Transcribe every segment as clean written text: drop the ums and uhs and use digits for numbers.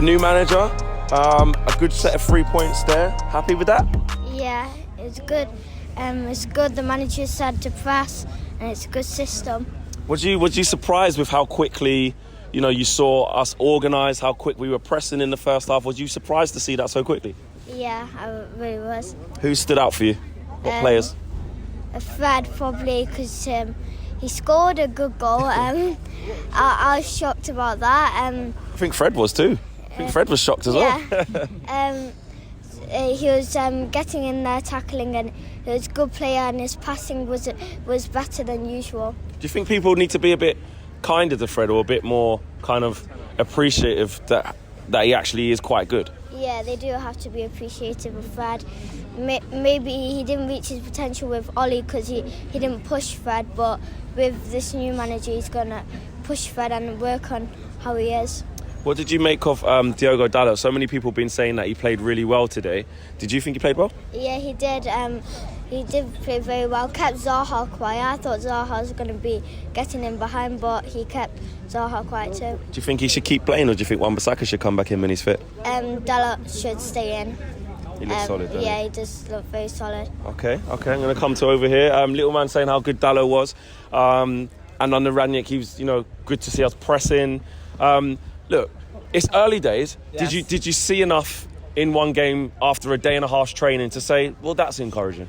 new manager, a good set of 3 points there. Happy with that? Yeah, it's good. It's good. The manager said to press, and it's a good system. Was you surprised with how quickly, you saw us organise, how quick we were pressing in the first half? Was you surprised to see that so quickly? Yeah, I really was. Who stood out for you? What players? Fred, probably, because he scored a good goal. I was shocked about that. I think Fred was too. I think Fred was shocked as well. He was getting in there, tackling, and he was a good player, and his passing was better than usual. Do you think people need to be a bit kinder to Fred, or a bit more kind of appreciative that he actually is quite good? Yeah, they do have to be appreciative of Fred. Maybe he didn't reach his potential with Ollie because he didn't push Fred, but with this new manager, he's going to push Fred and work on how he is. What did you make of Diogo Dalot? So many people have been saying that he played really well today. Did you think he played well? Yeah, he did. He did play very well. Kept Zaha quiet. I thought Zaha was going to be getting in behind, but he kept Zaha quiet too. Do you think he should keep playing, or do you think Wan-Bissaka should come back in when he's fit? Dalot should stay in. He looks solid, doesn't he? Yeah, he does look very solid. Okay. I'm going to come to over here. Little man saying how good Dalot was. And on the Ranić, he was, good to see us pressing. Look, it's early days. Yes. Did you see enough in one game after a day and a half's training to say, well, that's encouraging?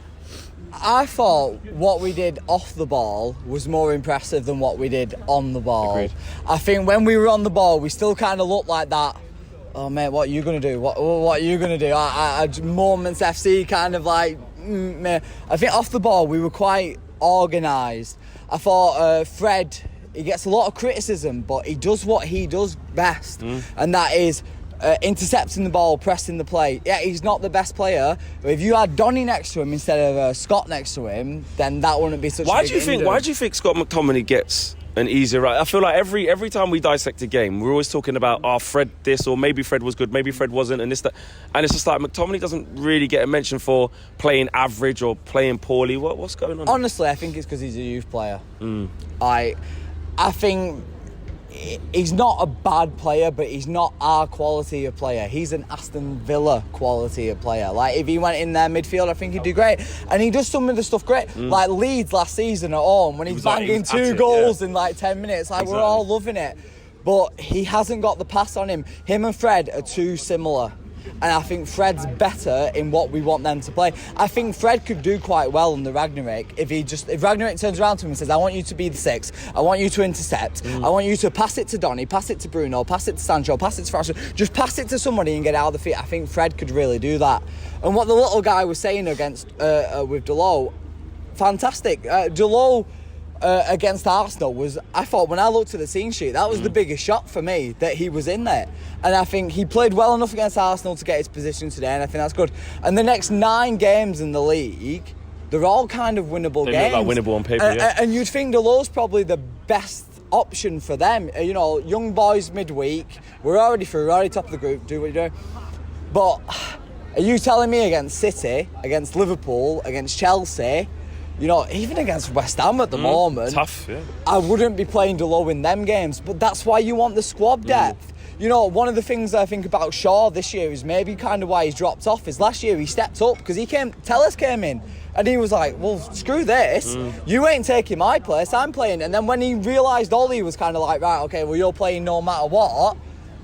I thought what we did off the ball was more impressive than what we did on the ball. Agreed. I think when we were on the ball, we still kind of looked like that. Oh, mate, what are you going to do? What are you going to do? Moments FC kind of like... I think off the ball, we were quite organised. I thought Fred... He gets a lot of criticism, but he does what he does best, and that is intercepting the ball, pressing the play. Yeah, he's not the best player, but if you had Donny next to him instead of Scott next to him, then that wouldn't be such a big hinder. Why do you think Scott McTominay gets an easier ride? I feel like every time we dissect a game, we're always talking about, Fred this, or maybe Fred was good, maybe Fred wasn't, and this, that. And it's just like McTominay doesn't really get a mention for playing average or playing poorly. What's going on? Honestly, I think it's because he's a youth player. I think he's not a bad player, but he's not our quality of player. He's an Aston Villa quality of player. Like, if he went in there midfield, I think he'd do great. And he does some of the stuff great. Like Leeds last season at home, when he's banging two goals in like 10 minutes. Like, we're all loving it. But he hasn't got the pass on him. Him and Fred are too similar. And I think Fred's better in what we want them to play. I think Fred could do quite well in the Ragnarok if Ragnarok turns around to him and says, I want you to be the six, I want you to intercept, I want you to pass it to Donny, pass it to Bruno, pass it to Sancho, pass it to Francis, just pass it to somebody and get out of the feet. I think Fred could really do that. And what the little guy was saying against with Dalot, fantastic. Dalot against Arsenal was, I thought, when I looked at the scene sheet, that was the biggest shock for me, that he was in there. And I think he played well enough against Arsenal to get his position today, and I think that's good. And the next 9 games in the league, they're all kind of winnable games. They look like winnable on paper, yeah. And you'd think Dalot's probably the best option for them. Young boys midweek, we're already through, we're already top of the group, do what you're doing. But are you telling me against City, against Liverpool, against Chelsea, even against West Ham at the moment, tough, yeah. I wouldn't be playing Dalot in them games, but that's why you want the squad depth. One of the things I think about Shaw this year is maybe kind of why he's dropped off is last year he stepped up because Tellers came in and he was like, well, screw this. You ain't taking my place, I'm playing. And then when he realised Ollie was kind of like, right, okay, well, you're playing no matter what,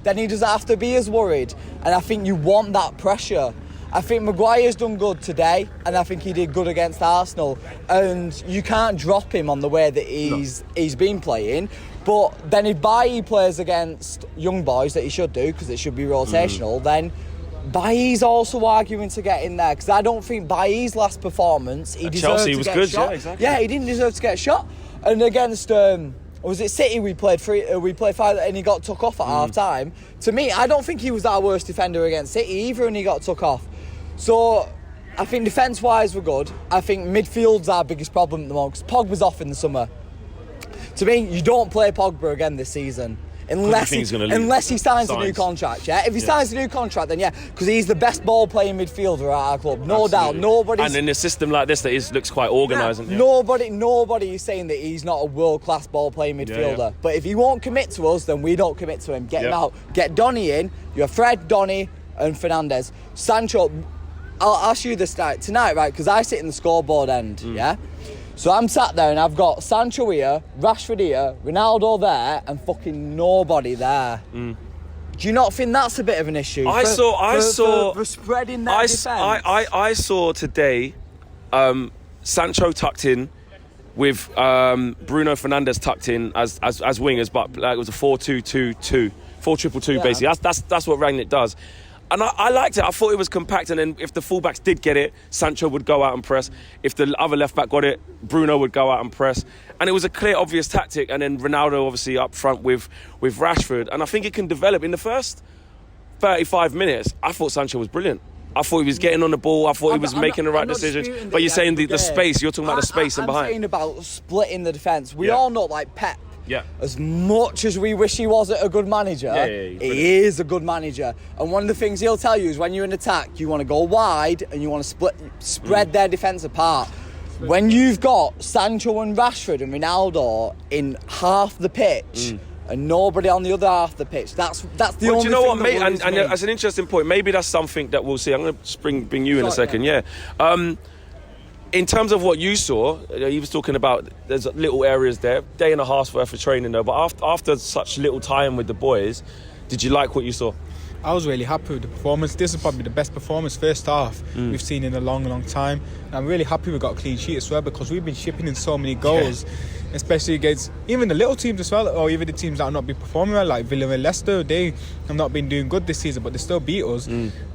then he doesn't have to be as worried. And I think you want that pressure. I think Maguire's done good today, and I think he did good against Arsenal. And you can't drop him on the way that he's been playing. But then if Bailly plays against young boys, that he should do, because it should be rotational, then Bailly's also arguing to get in there. Because I don't think Bailly's last performance, he deserved Chelsea to was get good, shot. yeah, exactly. Yeah, he didn't deserve to get shot. And against... was it City we played 5 and he got took off at half time? To me, I don't think he was our worst defender against City either, and he got took off. So I think defence-wise we're good. I think midfield's our biggest problem at the moment because Pogba's off in the summer. To me, you don't play Pogba again this season. unless think he's gonna leave. unless he signs a new Signs. contract. Yeah, if he signs a new contract, then yeah, because he's the best ball playing midfielder at our club, no doubt. Nobody's And in a system like this that looks quite organised. Yeah. Nobody is saying that he's not a world-class ball-playing midfielder. Yeah. But if he won't commit to us, then we don't commit to him. Get him out. Get Donny in. You have Fred, Donny, and Fernandes. Sancho, I'll ask you this tonight, right? Because I sit in the scoreboard end, yeah? So I'm sat there and I've got Sancho here, Rashford here, Ronaldo there, and fucking nobody there. Do you not think that's a bit of an issue? I saw for spreading that defence. I saw today Sancho tucked in with Bruno Fernandes tucked in as wingers, but like it was a 4-2-2-2, 4-2-2-2 basically. That's what Rangnick does. And I liked it. I thought it was compact, and then if the fullbacks did get it, Sancho would go out and press. If the other left-back got it, Bruno would go out and press. And it was a clear, obvious tactic. And then Ronaldo obviously up front with Rashford. And I think it can develop. In the first 35 minutes, I thought Sancho was brilliant. I thought he was getting on the ball. I thought he was making the right decisions. But you're saying the space. You're talking about the space in behind. I'm saying about splitting the defence. We all know, like Pep. Yeah. As much as we wish he wasn't a good manager, he is a good manager. And one of the things he'll tell you is when you're in attack, you want to go wide and you want to spread their defence apart. When you've got Sancho and Rashford and Ronaldo in half the pitch and nobody on the other half the pitch, that's the only thing. Do you know what, mate? And as an interesting point, maybe that's something that we'll see. I'm going to bring you in a second. Yeah. In terms of what you saw, he was talking about there's little areas there, day and a half's worth of training though, but after such little time with the boys, did you like what you saw? I was really happy with the performance. This is probably the best performance first half we've seen in a long time. And I'm really happy we got a clean sheet as well, because we've been shipping in so many goals, especially against even the little teams as well, or even the teams that have not been performing well, like Villa and Leicester. They have not been doing good this season, but they still beat us.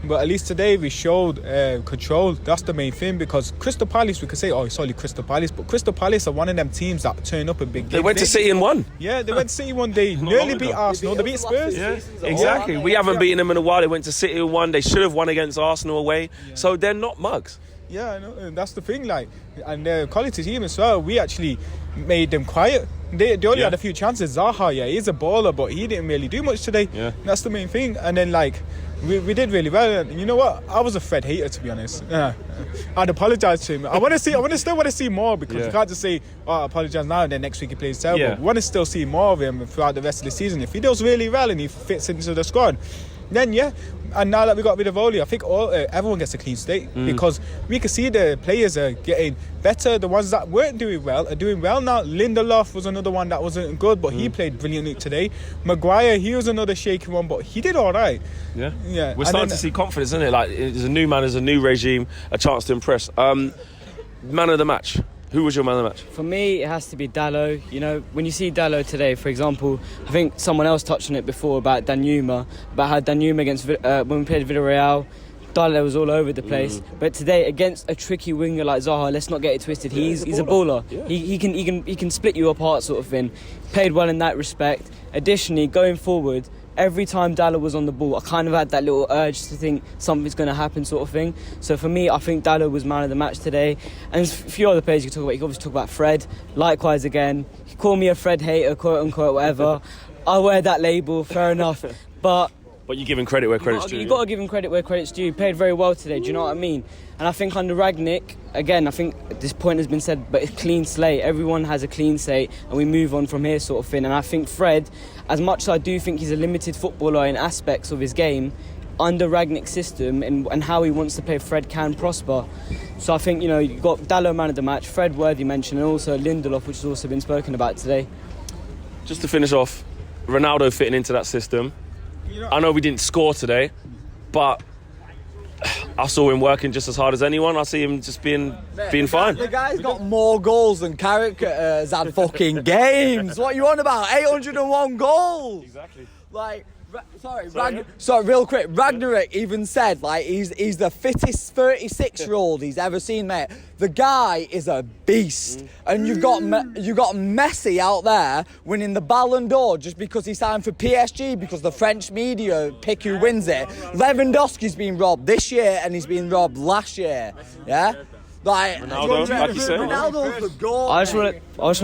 But at least today we showed control. That's the main thing, because Crystal Palace, we could say, oh, it's only Crystal Palace, but Crystal Palace are one of them teams that turn up in big games. They went to City and won. Yeah, they went to City one day, nearly beat Arsenal, they beat Spurs. Yeah, exactly. We haven't beaten them in a while. They went to City and won. They should have won against Arsenal away. So they're not mugs. Yeah, I know, and that's the thing, like, and their quality team as well. We actually made them quiet. They only had a few chances. Zaha, he's a baller, but he didn't really do much today. Yeah. That's the main thing. And then, like, we did really well. And you know what? I was a Fred hater, to be honest. I'd apologise to him. I still want to see more, because you can't just say, oh, I apologise now and then next week he plays terrible. We want to still see more of him throughout the rest of the season. If he does really well and he fits into the squad, then and now that we got rid of Oli, I think everyone gets a clean slate, because we can see the players are getting better. The ones that weren't doing well are doing well now. Lindelof was another one that wasn't good, but he played brilliantly today. Maguire, he was another shaky one, but he did all right. Yeah. We're starting to see confidence, isn't it? Like, there's a new man, there's a new regime, a chance to impress. Man of the match. Who was your man of the match? For me, it has to be Dalot. You know, when you see Dalot today, for example, I think someone else touched on it before about Danjuma, about how Danjuma against when we played Villarreal, Dalot was all over the place. But today, against a tricky winger like Zaha, let's not get it twisted. He's a baller. Yeah. He can split you apart, sort of thing. Played well in that respect. Additionally, going forward, every time Dalot was on the ball, I kind of had that little urge to think something's going to happen, sort of thing. So for me, I think Dalot was man of the match today. And there's a few other players you can talk about. You can obviously talk about Fred. Likewise, again, you call me a Fred hater, quote unquote, whatever. I wear that label, fair enough. But you're giving credit where credit's due. You've got to give him credit where credit's due. He played very well today, do you know what I mean? And I think under Rangnick, again, I think this point has been said, but it's clean slate. Everyone has a clean slate, and we move on from here, sort of thing. And I think Fred, as much as I do think he's a limited footballer in aspects of his game, under Rangnick's system and how he wants to play, Fred can prosper. So I think, you've got Dalot man of the match, Fred worthy mention, and also Lindelof, which has also been spoken about today. Just to finish off, Ronaldo fitting into that system. I know we didn't score today, but I saw him working just as hard as anyone. I see him just being fine. The guy's got more goals than Carrick had fucking games. What are you on about? 801 goals. Exactly. Like, real quick. Ragnarok even said, like, he's the fittest 36-year-old he's ever seen, mate. The guy is a beast, and you've got Messi out there winning the Ballon d'Or just because he signed for PSG, because the French media pick who wins it. Lewandowski's been robbed this year, and he's been robbed last year. Yeah. Like Ronaldo, like you said. Ronaldo's the goal. I just want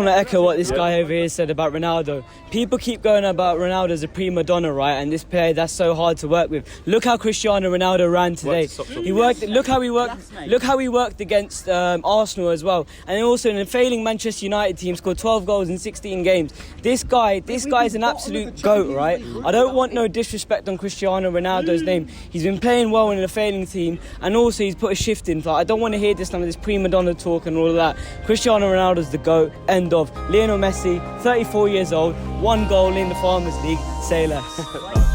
to echo what this guy over here said about Ronaldo. People keep going about Ronaldo as a prima donna, right? And this player that's so hard to work with. Look how Cristiano Ronaldo ran today. He worked. Look how he worked. Look how he worked against Arsenal as well. And then also in a failing Manchester United team, scored 12 goals in 16 games. This guy is an absolute goat, right? I don't want no disrespect on Cristiano Ronaldo's name. He's been playing well in a failing team, and also he's put a shift in. Like, I don't want to hear this prima donna talk and all of that. Cristiano Ronaldo's the GOAT. End of. Lionel Messi, 34 years old, 1 goal in the Farmers League. Say less.